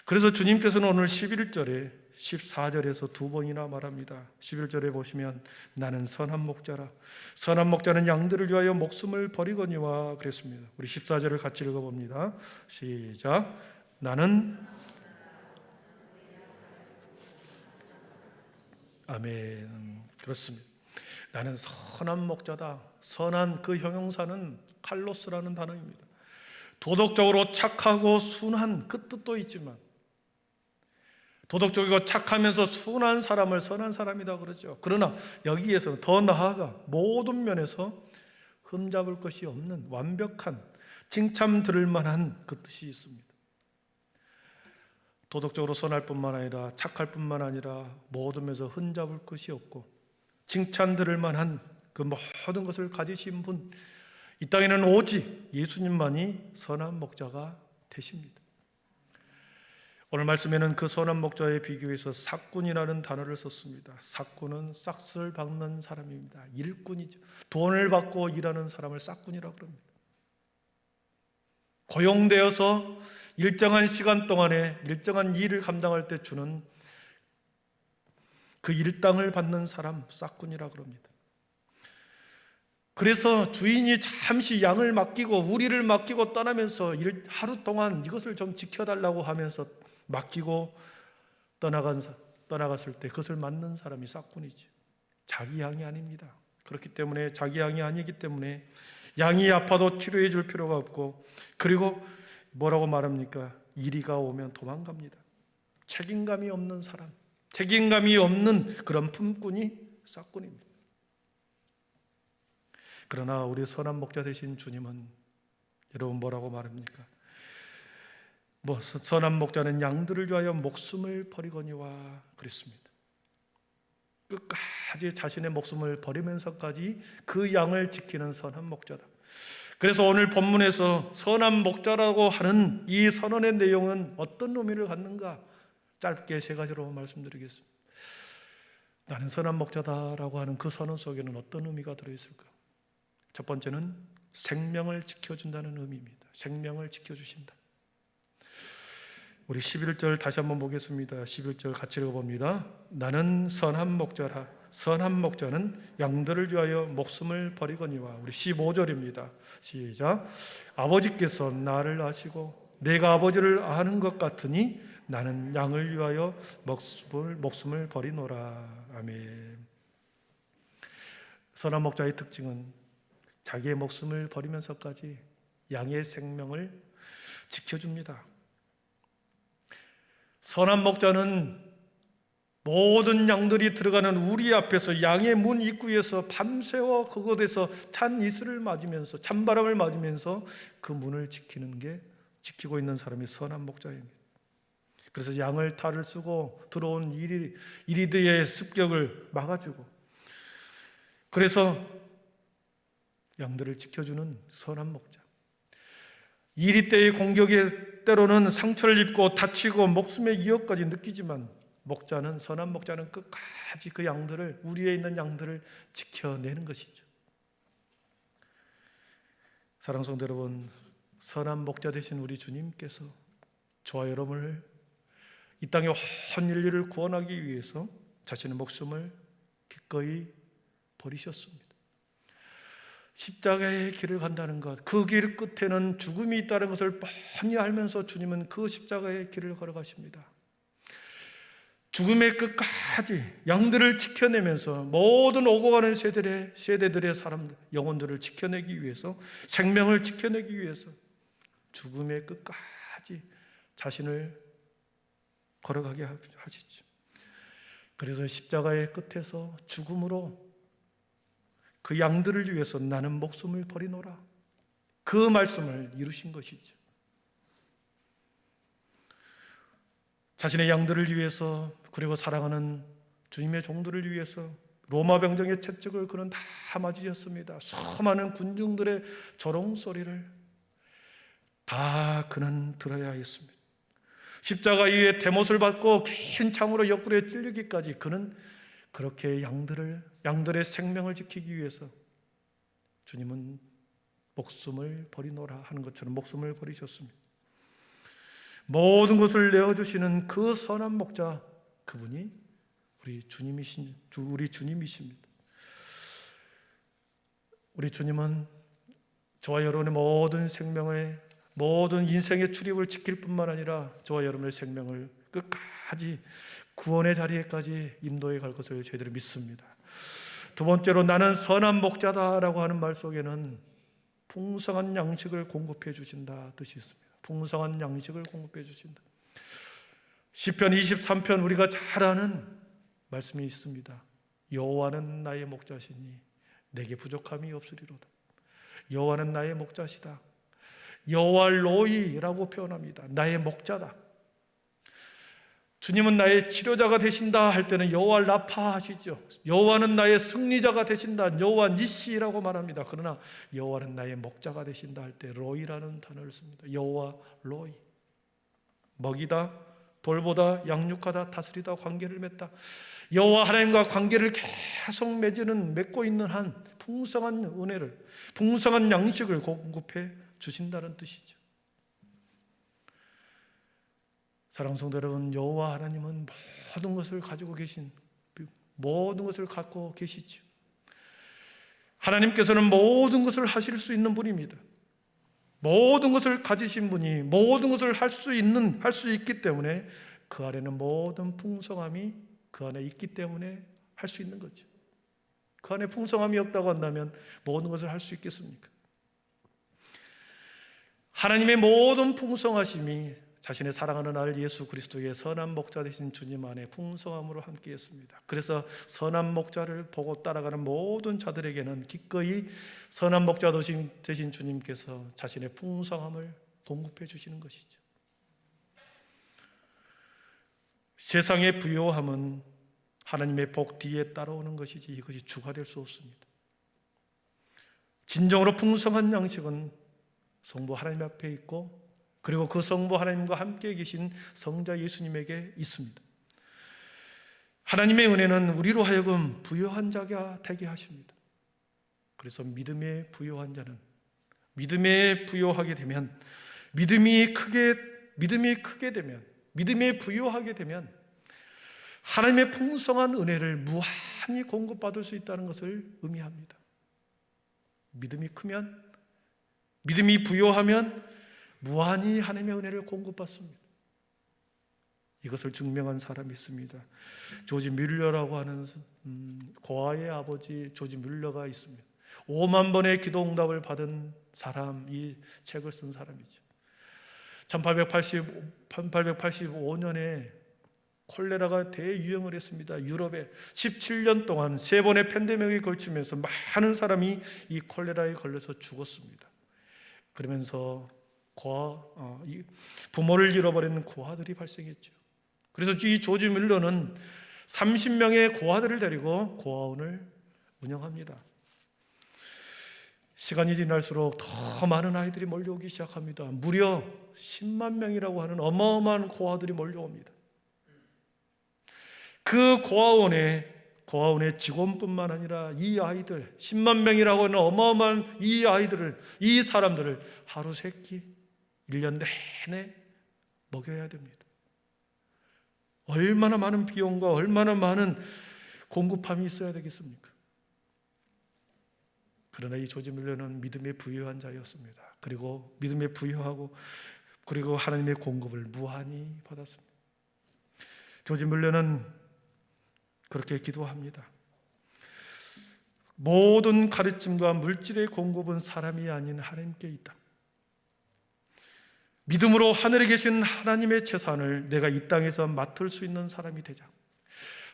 그래서 주님께서는 오늘 11절에 14절에서 두 번이나 말합니다. 11절에 보시면 나는 선한 목자라, 선한 목자는 양들을 위하여 목숨을 버리거니와 그랬습니다. 우리 14절을 같이 읽어봅니다. 시작. 나는, 아멘. 그렇습니다. 나는 선한 목자다. 선한 그 형용사는 칼로스라는 단어입니다. 도덕적으로 착하고 순한 그 뜻도 있지만, 도덕적이고 착하면서 순한 사람을 선한 사람이다 그러죠. 그러나 여기에서는 더 나아가 모든 면에서 흠잡을 것이 없는 완벽한, 칭찬 들을 만한 그 뜻이 있습니다. 도덕적으로 선할 뿐만 아니라 착할 뿐만 아니라 모든 면에서 흠잡을 것이 없고 칭찬 들을 만한 그 모든 것을 가지신 분, 이 땅에는 오직 예수님만이 선한 목자가 되십니다. 오늘 말씀에는 그 선한 목자에 비교해서 삭군이라는 단어를 썼습니다. 삭군은 싹스를 박는 사람입니다. 일꾼이죠. 돈을 받고 일하는 사람을 삭군이라고 합니다. 고용되어서 일정한 시간 동안에 일정한 일을 감당할 때 주는 그 일당을 받는 사람, 싹군이라고 합니다. 그래서 주인이 잠시 양을 맡기고 우리를 맡기고 떠나면서 하루 동안 이것을 좀 지켜달라고 하면서 맡기고 떠나갔을 때 그것을 맡는 사람이 싹군이죠. 자기 양이 아닙니다. 그렇기 때문에 자기 양이 아니기 때문에 양이 아파도 치료해 줄 필요가 없고, 그리고 뭐라고 말합니까? 이리가 오면 도망갑니다. 책임감이 없는 사람, 책임감이 없는 그런 품꾼이 싹군입니다. 그러나 우리 선한 목자 되신 주님은 여러분 뭐라고 말합니까? 선한 목자는 양들을 위하여 목숨을 버리거니와 그랬습니다. 끝까지 자신의 목숨을 버리면서까지 그 양을 지키는 선한 목자다. 그래서 오늘 본문에서 선한 목자라고 하는 이 선언의 내용은 어떤 의미를 갖는가? 짧게 세 가지로 말씀드리겠습니다. 나는 선한 목자다라고 하는 그 선언 속에는 어떤 의미가 들어있을까? 첫 번째는 생명을 지켜준다는 의미입니다. 생명을 지켜주신다. 우리 11절 다시 한번 보겠습니다. 11절 같이 읽어봅니다. 나는 선한 목자라, 선한 목자는 양들을 위하여 목숨을 버리거니와. 우리 15절입니다. 시작. 아버지께서 나를 아시고 내가 아버지를 아는 것 같으니 나는 양을 위하여 목숨을 버리노라. 아멘. 선한 목자의 특징은 자기의 목숨을 버리면서까지 양의 생명을 지켜줍니다. 선한 목자는 모든 양들이 들어가는 우리 앞에서 양의 문 입구에서 밤새워 그곳에서 찬 이슬을 맞으면서 찬바람을 맞으면서 그 문을 지키고 있는 사람이 선한 목자입니다. 그래서 양을 탈을 쓰고 들어온 이리드의 습격을 막아주고, 그래서 양들을 지켜주는 선한 목자. 이리 때의 공격에 때로는 상처를 입고 다치고 목숨의 위협까지 느끼지만 선한 목자는 끝까지 그 양들을, 우리에 있는 양들을 지켜내는 것이죠. 사랑하는 성도 여러분, 선한 목자 되신 우리 주님께서 저와 여러분을 이 땅의 온 인류를 구원하기 위해서 자신의 목숨을 기꺼이 버리셨습니다. 십자가의 길을 간다는 것, 그 길 끝에는 죽음이 있다는 것을 뻔히 알면서 주님은 그 십자가의 길을 걸어가십니다. 죽음의 끝까지 양들을 지켜내면서 모든 오고 가는 세대들의 사람들, 영혼들을 지켜내기 위해서, 생명을 지켜내기 위해서 죽음의 끝까지 자신을 걸어가게 하시죠. 그래서 십자가의 끝에서 죽음으로 그 양들을 위해서 나는 목숨을 버리노라, 그 말씀을 이루신 것이죠. 자신의 양들을 위해서, 그리고 사랑하는 주님의 종들을 위해서 로마 병정의 채찍을 그는 다 맞으셨습니다. 수많은 군중들의 조롱 소리를 다 그는 들어야 했습니다. 십자가 위에 대못을 받고 긴 창으로 옆구리에 찔리기까지 그는 그렇게 양들의 생명을 지키기 위해서 주님은 목숨을 버리노라 하는 것처럼 목숨을 버리셨습니다. 모든 것을 내어주시는 그 선한 목자, 그분이 우리 주님이십니다. 우리 주님은 저와 여러분의 모든 생명의, 모든 인생의 출입을 지킬 뿐만 아니라 저와 여러분의 생명을 끝까지 구원의 자리에까지 인도해 갈 것을 저희들이 믿습니다. 두 번째로, 나는 선한 목자다라고 하는 말 속에는 풍성한 양식을 공급해 주신다 뜻이 있습니다. 풍성한 양식을 공급해 주신다. 시편 23편 우리가 잘 아는 말씀이 있습니다. 여호와는 나의 목자시니 내게 부족함이 없으리로다. 여호와는 나의 목자시다. 여호와 로이라고 표현합니다. 나의 목자다. 주님은 나의 치료자가 되신다 할 때는 여호와 라파 하시죠. 여호와는 나의 승리자가 되신다, 여호와 니시라고 말합니다. 그러나 여호와는 나의 목자가 되신다 할 때 로이라는 단어를 씁니다. 여호와 로이, 먹이다, 돌보다, 양육하다, 다스리다, 관계를 맺다. 여호와 하나님과 관계를 계속 맺고 있는 한 풍성한 은혜를, 풍성한 양식을 공급해 주신다는 뜻이죠. 사랑하는 성도 여러분, 여호와 하나님은 모든 것을 가지고 계신, 모든 것을 갖고 계시죠. 하나님께서는 모든 것을 하실 수 있는 분입니다. 모든 것을 가지신 분이 모든 것을 할 수 있기 때문에 그 안에는 모든 풍성함이 그 안에 있기 때문에 할 수 있는 거죠. 그 안에 풍성함이 없다고 한다면 모든 것을 할 수 있겠습니까? 하나님의 모든 풍성하심이 자신의 사랑하는 아들 예수 그리스도의 선한 목자 되신 주님 안에 풍성함으로 함께했습니다. 그래서 선한 목자를 보고 따라가는 모든 자들에게는 기꺼이 선한 목자 되신 주님께서 자신의 풍성함을 공급해 주시는 것이죠. 세상의 부요함은 하나님의 복 뒤에 따라오는 것이지 이것이 주가 될 수 없습니다. 진정으로 풍성한 양식은 성부 하나님 앞에 있고, 그리고 그 성부 하나님과 함께 계신 성자 예수님에게 있습니다. 하나님의 은혜는 우리로 하여금 부요한 자가 되게 하십니다. 그래서 믿음에 부요한 자는, 믿음에 부요하게 되면, 믿음이 크게 되면, 믿음에 부요하게 되면 하나님의 풍성한 은혜를 무한히 공급받을 수 있다는 것을 의미합니다. 믿음이 크면, 믿음이 부요하면 무한히 하나님의 은혜를 공급받습니다. 이것을 증명한 사람이 있습니다. 조지 뮬러라고 하는 고아의 아버지 조지 뮬러가 있습니다. 5만 번의 기도 응답을 받은 사람, 이 책을 쓴 사람이죠. 1885년에 콜레라가 대유행을 했습니다. 유럽에 17년 동안 3번의 팬데믹에 걸치면서 많은 사람이 이 콜레라에 걸려서 죽었습니다. 그러면서 부모를 잃어버리는 고아들이 발생했죠. 그래서 이 조지 밀러는 30명의 고아들을 데리고 고아원을 운영합니다. 시간이 지날수록 더 많은 아이들이 몰려오기 시작합니다. 무려 10만 명이라고 하는 어마어마한 고아들이 몰려옵니다. 그 고아원의 직원뿐만 아니라 이 아이들 10만 명이라고 하는 어마어마한 이 사람들을 하루 세끼 1년 내내 먹여야 됩니다. 얼마나 많은 비용과 얼마나 많은 공급함이 있어야 되겠습니까? 그러나 이 조지 밀러는 믿음에 부유한 자였습니다. 그리고 믿음에 부유하고 그리고 하나님의 공급을 무한히 받았습니다. 조지 밀러는 그렇게 기도합니다. 모든 가르침과 물질의 공급은 사람이 아닌 하나님께 있다. 믿음으로 하늘에 계신 하나님의 재산을 내가 이 땅에서 맡을 수 있는 사람이 되자.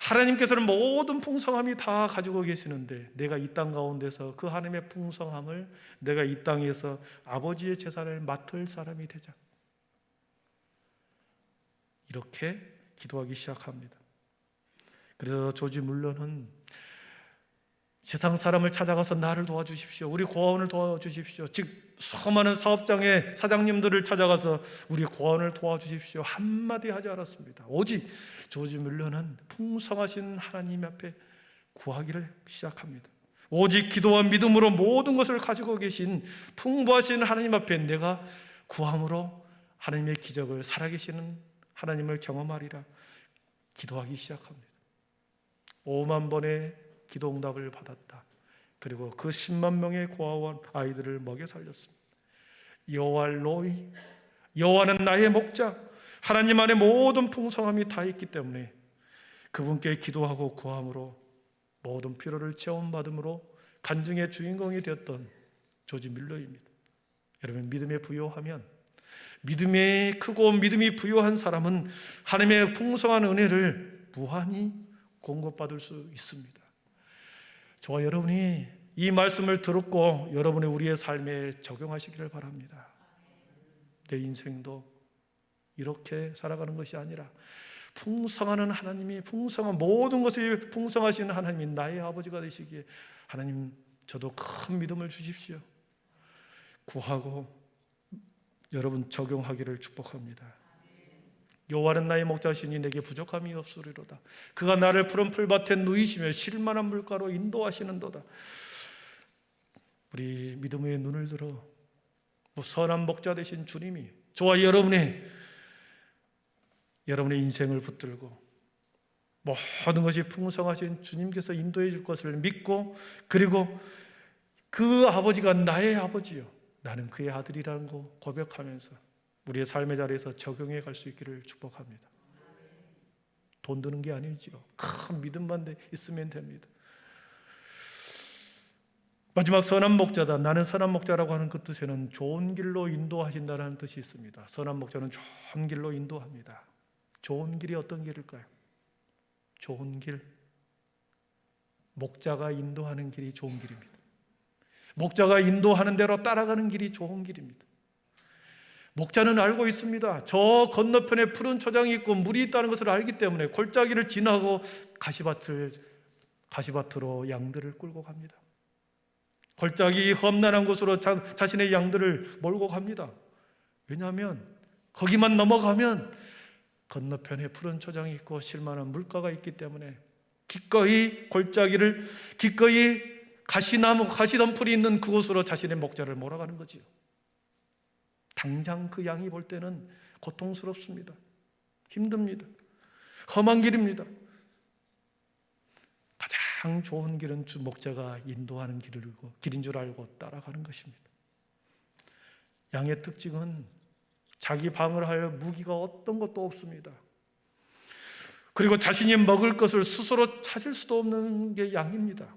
하나님께서는 모든 풍성함이 다 가지고 계시는데 내가 이 땅 가운데서 그 하나님의 풍성함을 내가 이 땅에서 아버지의 재산을 맡을 사람이 되자. 이렇게 기도하기 시작합니다. 그래서 조지 밀러는 세상 사람을 찾아가서 나를 도와주십시오. 우리 고아원을 도와주십시오. 즉 수많은 사업장의 사장님들을 찾아가서 우리 고아원을 도와주십시오. 한마디 하지 않았습니다. 오직 조지 밀러는 풍성하신 하나님 앞에 구하기를 시작합니다. 오직 기도와 믿음으로 모든 것을 가지고 계신 풍부하신 하나님 앞에 내가 구함으로 하나님의 기적을 살아계시는 하나님을 경험하리라 기도하기 시작합니다. 5만 번의 기도 응답을 받았다. 그리고 그 10만 명의 고아원 아이들을 먹여 살렸습니다. 여호와 로이, 여호와는 나의 목자, 하나님 안에 모든 풍성함이 다 있기 때문에 그분께 기도하고 구함으로 모든 필요를 체험받음으로 간증의 주인공이 되었던 조지 밀러입니다. 여러분, 믿음에 부요하면, 믿음이 크고 믿음이 부요한 사람은 하나님의 풍성한 은혜를 무한히 공급받을 수 있습니다. 저와 여러분이 이 말씀을 들었고 여러분의 우리의 삶에 적용하시기를 바랍니다. 내 인생도 이렇게 살아가는 것이 아니라 풍성한 하나님이, 풍성한 모든 것이 풍성하신 하나님이 나의 아버지가 되시기에 하나님, 저도 큰 믿음을 주십시오. 구하고 여러분 적용하기를 축복합니다. 여호와는 나의 목자시니 내게 부족함이 없으리로다. 그가 나를 푸른 풀밭에 누이시며 쉴만한 물가로 인도하시는도다. 우리 믿음의 눈을 들어 선한 목자 되신 주님이 저와 여러분의 인생을 붙들고 모든 것이 풍성하신 주님께서 인도해 줄 것을 믿고, 그리고 그 아버지가 나의 아버지요, 나는 그의 아들이라는 거 고백하면서 우리의 삶의 자리에서 적용해 갈 수 있기를 축복합니다. 돈 드는 게 아니지요. 큰 믿음만 있으면 됩니다. 마지막 선한 목자다. 나는 선한 목자라고 하는 그 뜻에는 좋은 길로 인도하신다는 뜻이 있습니다. 선한 목자는 좋은 길로 인도합니다. 좋은 길이 어떤 길일까요? 좋은 길. 목자가 인도하는 길이 좋은 길입니다. 목자가 인도하는 대로 따라가는 길이 좋은 길입니다. 목자는 알고 있습니다. 저 건너편에 푸른 초장이 있고 물이 있다는 것을 알기 때문에 골짜기를 지나고 가시밭으로 양들을 끌고 갑니다. 골짜기 험난한 곳으로 자신의 양들을 몰고 갑니다. 왜냐하면 거기만 넘어가면 건너편에 푸른 초장이 있고 쉴만한 물가가 있기 때문에 기꺼이 가시덤불이 있는 그곳으로 자신의 목자를 몰아가는 거지요. 당장 그 양이 볼 때는 고통스럽습니다. 힘듭니다. 험한 길입니다. 가장 좋은 길은 주 목자가 인도하는 길인 줄 알고 따라가는 것입니다. 양의 특징은 자기 방어할 무기가 어떤 것도 없습니다. 그리고 자신이 먹을 것을 스스로 찾을 수도 없는 게 양입니다.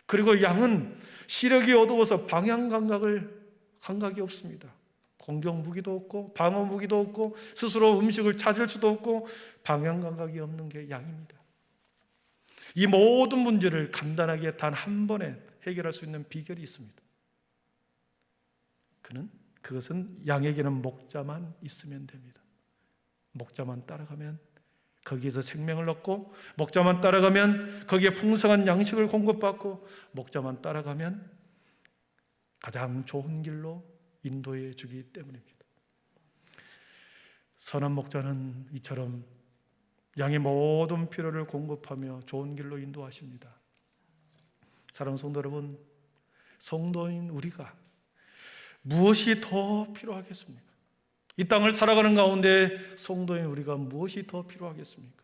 그리고 양은 시력이 어두워서 방향 감각이 없습니다. 공격 무기도 없고 방어 무기도 없고 스스로 음식을 찾을 수도 없고 방향 감각이 없는 게 양입니다. 이 모든 문제를 간단하게 단 한 번에 해결할 수 있는 비결이 있습니다. 그것은 양에게는 목자만 있으면 됩니다. 목자만 따라가면 거기에서 생명을 얻고, 목자만 따라가면 거기에 풍성한 양식을 공급받고, 목자만 따라가면 가장 좋은 길로 인도해 주기 때문입니다. 선한 목자는 이처럼 양의 모든 필요를 공급하며 좋은 길로 인도하십니다. 사랑하는 성도 여러분, 성도인 우리가 무엇이 더 필요하겠습니까? 이 땅을 살아가는 가운데 성도인 우리가 무엇이 더 필요하겠습니까?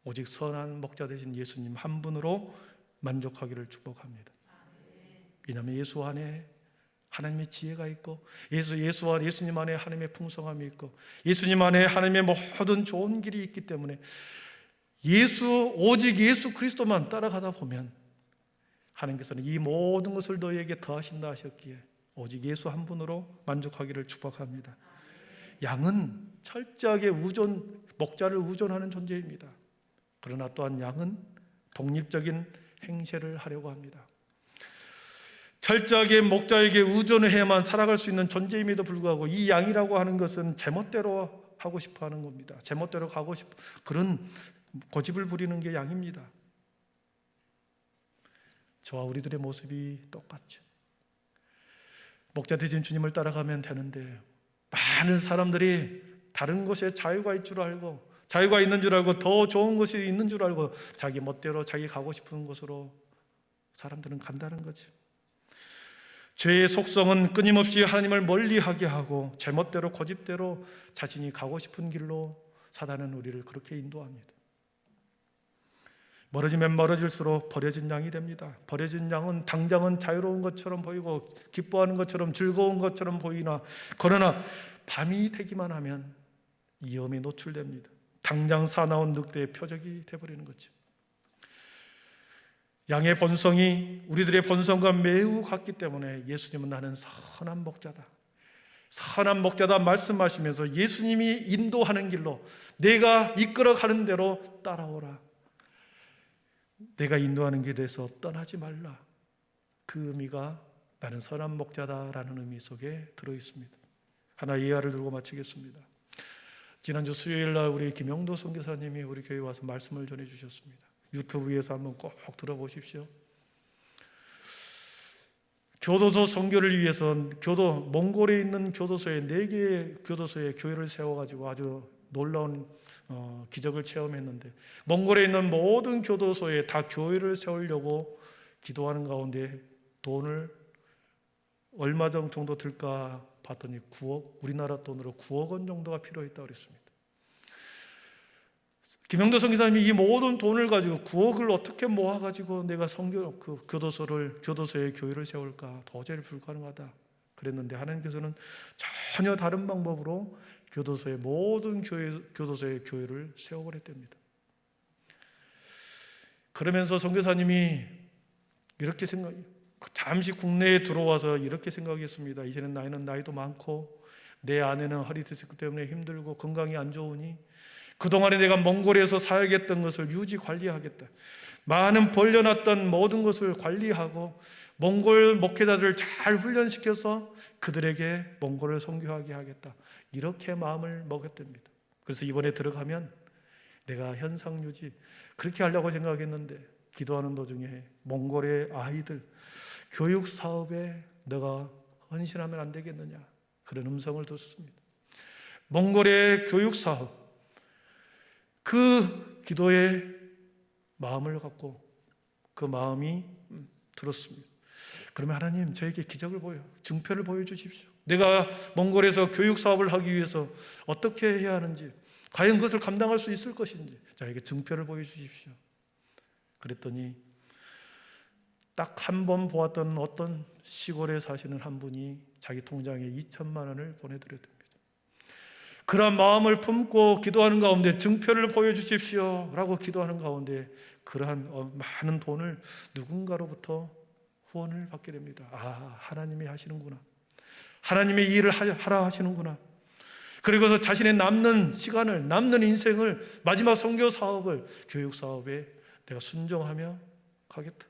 오직 선한 목자 되신 예수님 한 분으로 만족하기를 축복합니다. 왜냐하면 예수 안에 하나님의 지혜가 있고, 예수님 안에 하나님의 풍성함이 있고, 예수님 안에 하나님의 모든 좋은 길이 있기 때문에 오직 예수 그리스도만 따라가다 보면 하나님께서는 이 모든 것을 너희에게 더하신다 하셨기에 오직 예수 한 분으로 만족하기를 축복합니다. 양은 철저하게 목자를 의존하는 존재입니다. 그러나 또한 양은 독립적인 행세를 하려고 합니다. 철저하게 목자에게 의존해야만 살아갈 수 있는 존재임에도 불구하고 이 양이라고 하는 것은 제멋대로 하고 싶어 하는 겁니다. 제멋대로 가고 싶어, 그런 고집을 부리는 게 양입니다. 저와 우리들의 모습이 똑같죠. 목자 되신 주님을 따라가면 되는데 많은 사람들이 다른 곳에 자유가 있는 줄 알고 더 좋은 것이 있는 줄 알고 자기 멋대로 자기 가고 싶은 곳으로 사람들은 간다는 거죠. 죄의 속성은 끊임없이 하나님을 멀리하게 하고 제멋대로 고집대로 자신이 가고 싶은 길로 사단은 우리를 그렇게 인도합니다. 멀어지면 멀어질수록 버려진 양이 됩니다. 버려진 양은 당장은 자유로운 것처럼 보이고 기뻐하는 것처럼 즐거운 것처럼 보이나, 그러나 밤이 되기만 하면 위험에 노출됩니다. 당장 사나운 늑대의 표적이 되어버리는 거죠. 양의 본성이 우리들의 본성과 매우 같기 때문에 예수님은 나는 선한 목자다, 선한 목자다 말씀하시면서 예수님이 인도하는 길로, 내가 이끌어가는 대로 따라오라, 내가 인도하는 길에서 떠나지 말라, 그 의미가 나는 선한 목자다라는 의미 속에 들어있습니다. 하나의 예화를 들고 마치겠습니다. 지난주 수요일날 우리 김영도 선교사님이 우리 교회에 와서 말씀을 전해주셨습니다. 유튜브에서 한번 꼭 들어보십시오. 교도소 선교를 위해서 몽골에 있는 교도소에 4개의 교도소에 교회를 세워가지고 아주 놀라운 기적을 체험했는데, 몽골에 있는 모든 교도소에 다 교회를 세우려고 기도하는 가운데 돈을 얼마 정도 들까 봤더니 우리나라 돈으로 9억 원 정도가 필요했다고 그랬습니다. 김영도 선교사님이 이 모든 돈을 가지고 9억을 어떻게 모아가지고 내가 교도소에 교회를 세울까, 도저히 불가능하다 그랬는데, 하나님께서는 전혀 다른 방법으로 교도소에 교회를 세워버렸답니다. 그러면서 선교사님이 이렇게 잠시 국내에 들어와서 이렇게 생각했습니다. 이제는 나이도 많고 내 아내는 허리 디스크 때문에 힘들고 건강이 안 좋으니 그동안에 내가 몽골에서 사역했던 것을 유지 관리하겠다. 많은 벌려놨던 모든 것을 관리하고 몽골 목회자들을 잘 훈련시켜서 그들에게 몽골을 선교하게 하겠다. 이렇게 마음을 먹었답니다. 그래서 이번에 들어가면 내가 현상 유지 그렇게 하려고 생각했는데, 기도하는 도중에 몽골의 아이들 교육 사업에 너가 헌신하면 안 되겠느냐, 그런 음성을 듣습니다. 몽골의 교육 사업, 그 기도에 마음을 갖고 그 마음이 들었습니다. 그러면 하나님, 저에게 기적을 증표를 보여주십시오. 내가 몽골에서 교육 사업을 하기 위해서 어떻게 해야 하는지, 과연 그것을 감당할 수 있을 것인지 저에게 증표를 보여주십시오. 그랬더니 딱 한 번 보았던 어떤 시골에 사시는 한 분이 자기 통장에 2천만 원을 보내드렸답니다. 그런 마음을 품고 기도하는 가운데 증표를 보여주십시오 라고 기도하는 가운데 그러한 많은 돈을 누군가로부터 후원을 받게 됩니다. 아, 하나님이 하시는구나. 하나님이 이 일을 하라 하시는구나. 그리고서 자신의 남는 시간을, 남는 인생을, 마지막 선교 사업을, 교육 사업에 내가 순종하며 가겠다.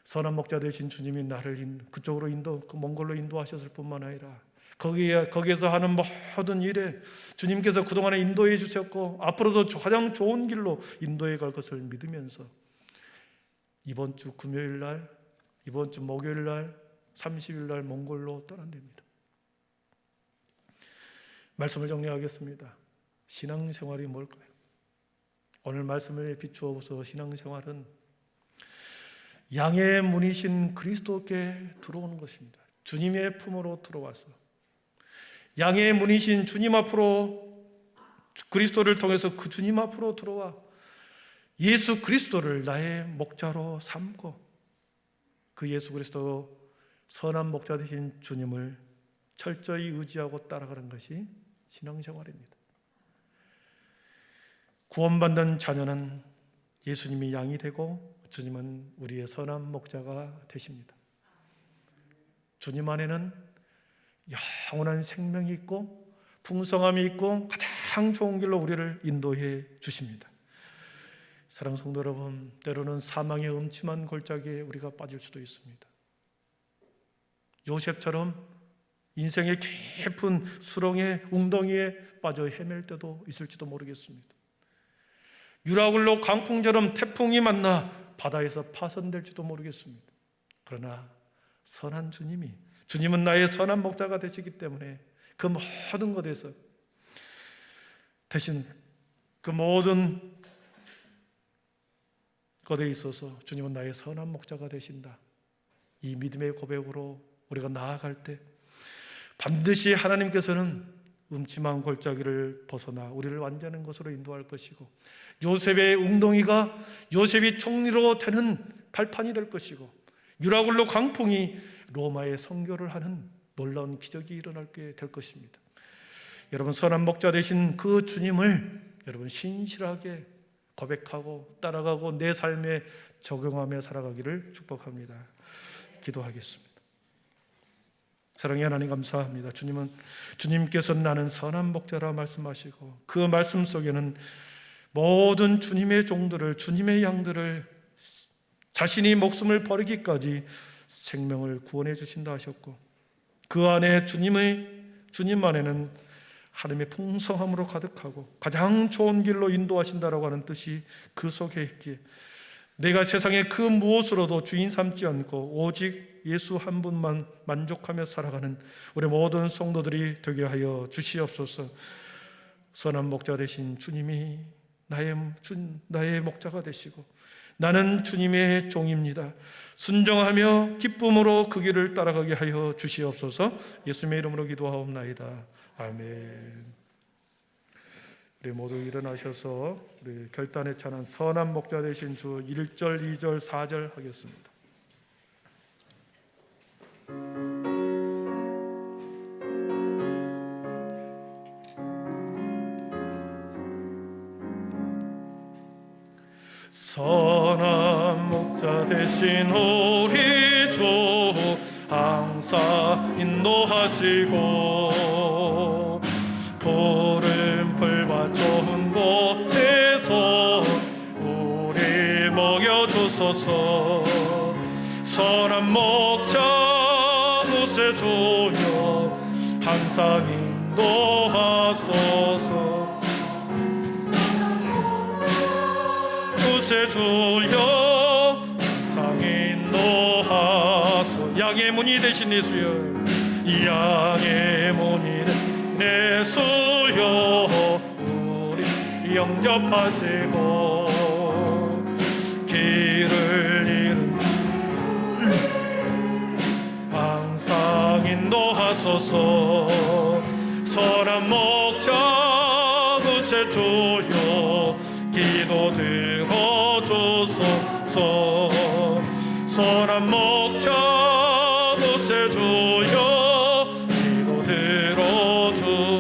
선한 목자 되신 주님이 나를 그쪽으로 그 몽골로 인도하셨을 뿐만 아니라 거기에서 하는 모든 일에 주님께서 그동안에 인도해 주셨고 앞으로도 가장 좋은 길로 인도해 갈 것을 믿으면서 이번 주 금요일 날, 이번 주 목요일 날, 30일 날 몽골로 떠난답니다. 말씀을 정리하겠습니다. 신앙생활이 뭘까요? 오늘 말씀을 비추어 보소. 신앙생활은 양의 문이신 그리스도께 들어오는 것입니다. 주님의 품으로 들어와서 양의 문이신 주님 앞으로, 그리스도를 통해서 그 주님 앞으로 들어와 예수 그리스도를 나의 목자로 삼고 그 예수 그리스도 선한 목자 되신 주님을 철저히 의지하고 따라가는 것이 신앙생활입니다. 구원받는 자녀는 예수님이 양이 되고 주님은 우리의 선한 목자가 되십니다. 주님 안에는 영원한 생명이 있고 풍성함이 있고 가장 좋은 길로 우리를 인도해 주십니다. 사랑하는 성도 여러분, 때로는 사망의 음침한 골짜기에 우리가 빠질 수도 있습니다. 요셉처럼 인생의 깊은 수렁의 웅덩이에 빠져 헤맬 때도 있을지도 모르겠습니다. 유라굴로 강풍처럼 태풍이 만나 바다에서 파손될지도 모르겠습니다. 그러나 선한 주님은 나의 선한 목자가 되시기 때문에 그 모든 것에서 대신 그 모든 것에 있어서 주님은 나의 선한 목자가 되신다. 이 믿음의 고백으로 우리가 나아갈 때 반드시 하나님께서는 음침한 골짜기를 벗어나 우리를 완전한 것으로 인도할 것이고 요셉의 웅덩이가 요셉이 총리로 되는 발판이 될 것이고 유라굴로 광풍이 로마의 선교를 하는 놀라운 기적이 일어나게 될 것입니다. 여러분, 선한 목자 되신 그 주님을 여러분 신실하게 고백하고 따라가고 내 삶에 적용하며 살아가기를 축복합니다. 기도하겠습니다. 사랑의 하나님, 감사합니다. 주님께서 나는 선한 목자라 말씀하시고 그 말씀 속에는 모든 주님의 종들을, 주님의 양들을 자신이 목숨을 버리기까지 생명을 구원해 주신다 하셨고 그 안에 주님 안에는 하나님의 풍성함으로 가득하고 가장 좋은 길로 인도하신다라고 하는 뜻이 그 속에 있기에 내가 세상의 그 무엇으로도 주인 삼지 않고 오직 예수 한 분만 만족하며 살아가는 우리 모든 성도들이 되게 하여 주시옵소서. 선한 목자 되신 주님이 나의 목자가 되시고 나는 주님의 종입니다. 순종하며 기쁨으로 그 길을 따라가게 하여 주시옵소서. 예수님의 이름으로 기도하옵나이다. 아멘. 우리 모두 일어나셔서 우리 결단의 찬양 선한 목자 되신 주 1절, 2절, 4절 하겠습니다. 선한 목자 되신 우리 주 항상 인도하시고 푸른 풀과 좋은 곳에서 우리 먹여주소서. 선한 목자 구세주여 항상 인도하소서. 구세주여 항상 인도하소서. 양의 문이 되신 예수여, 양의 문이 되신 예수여 우리 영접하시고 길을 잃은 항상 인도하소서. 선한 목자 구세주여 기도 들어주소서. 선한 목자 구세주여 기도 들어주소서.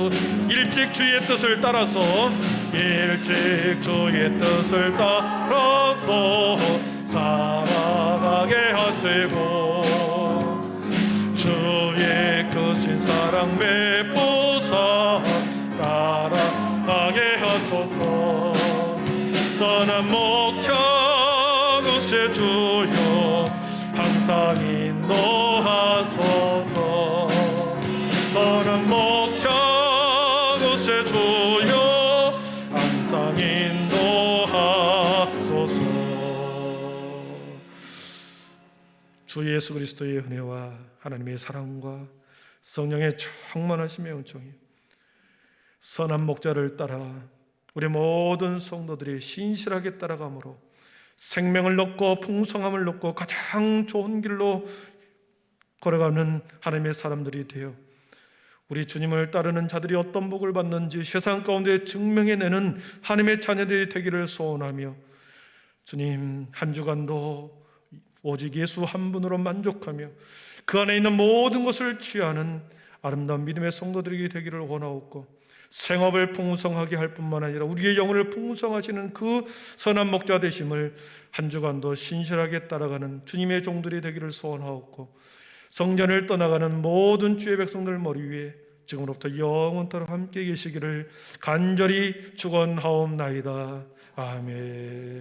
일찍 주의 뜻을 따라서 일찍 주의 뜻을 따라서 살아가게 하시고 주의 크신 사랑 베푸사 따라가게 하소서. 선한 목자 그새 주여 항상 인도하소서. 선한 목자 그새 주여 항상 인도하소서. 주 예수 그리스도의 은혜와 하나님의 사랑과 성령의 충만하심의 은총이 선한 목자를 따라 우리 모든 성도들이 신실하게 따라감으로 생명을 얻고 풍성함을 얻고 가장 좋은 길로 걸어가는 하나님의 사람들이 되어 우리 주님을 따르는 자들이 어떤 복을 받는지 세상 가운데 증명해내는 하나님의 자녀들이 되기를 소원하며 주님 한 주간도 오직 예수 한 분으로 만족하며 그 안에 있는 모든 것을 취하는 아름다운 믿음의 성도들이 되기를 원하옵고 생업을 풍성하게 할 뿐만 아니라 우리의 영혼을 풍성하시는 그 선한 목자 되심을 한 주간도 신실하게 따라가는 주님의 종들이 되기를 소원하옵고 성전을 떠나가는 모든 주의 백성들 머리 위에 지금부터 영원토록 함께 계시기를 간절히 축원하옵나이다. 아멘.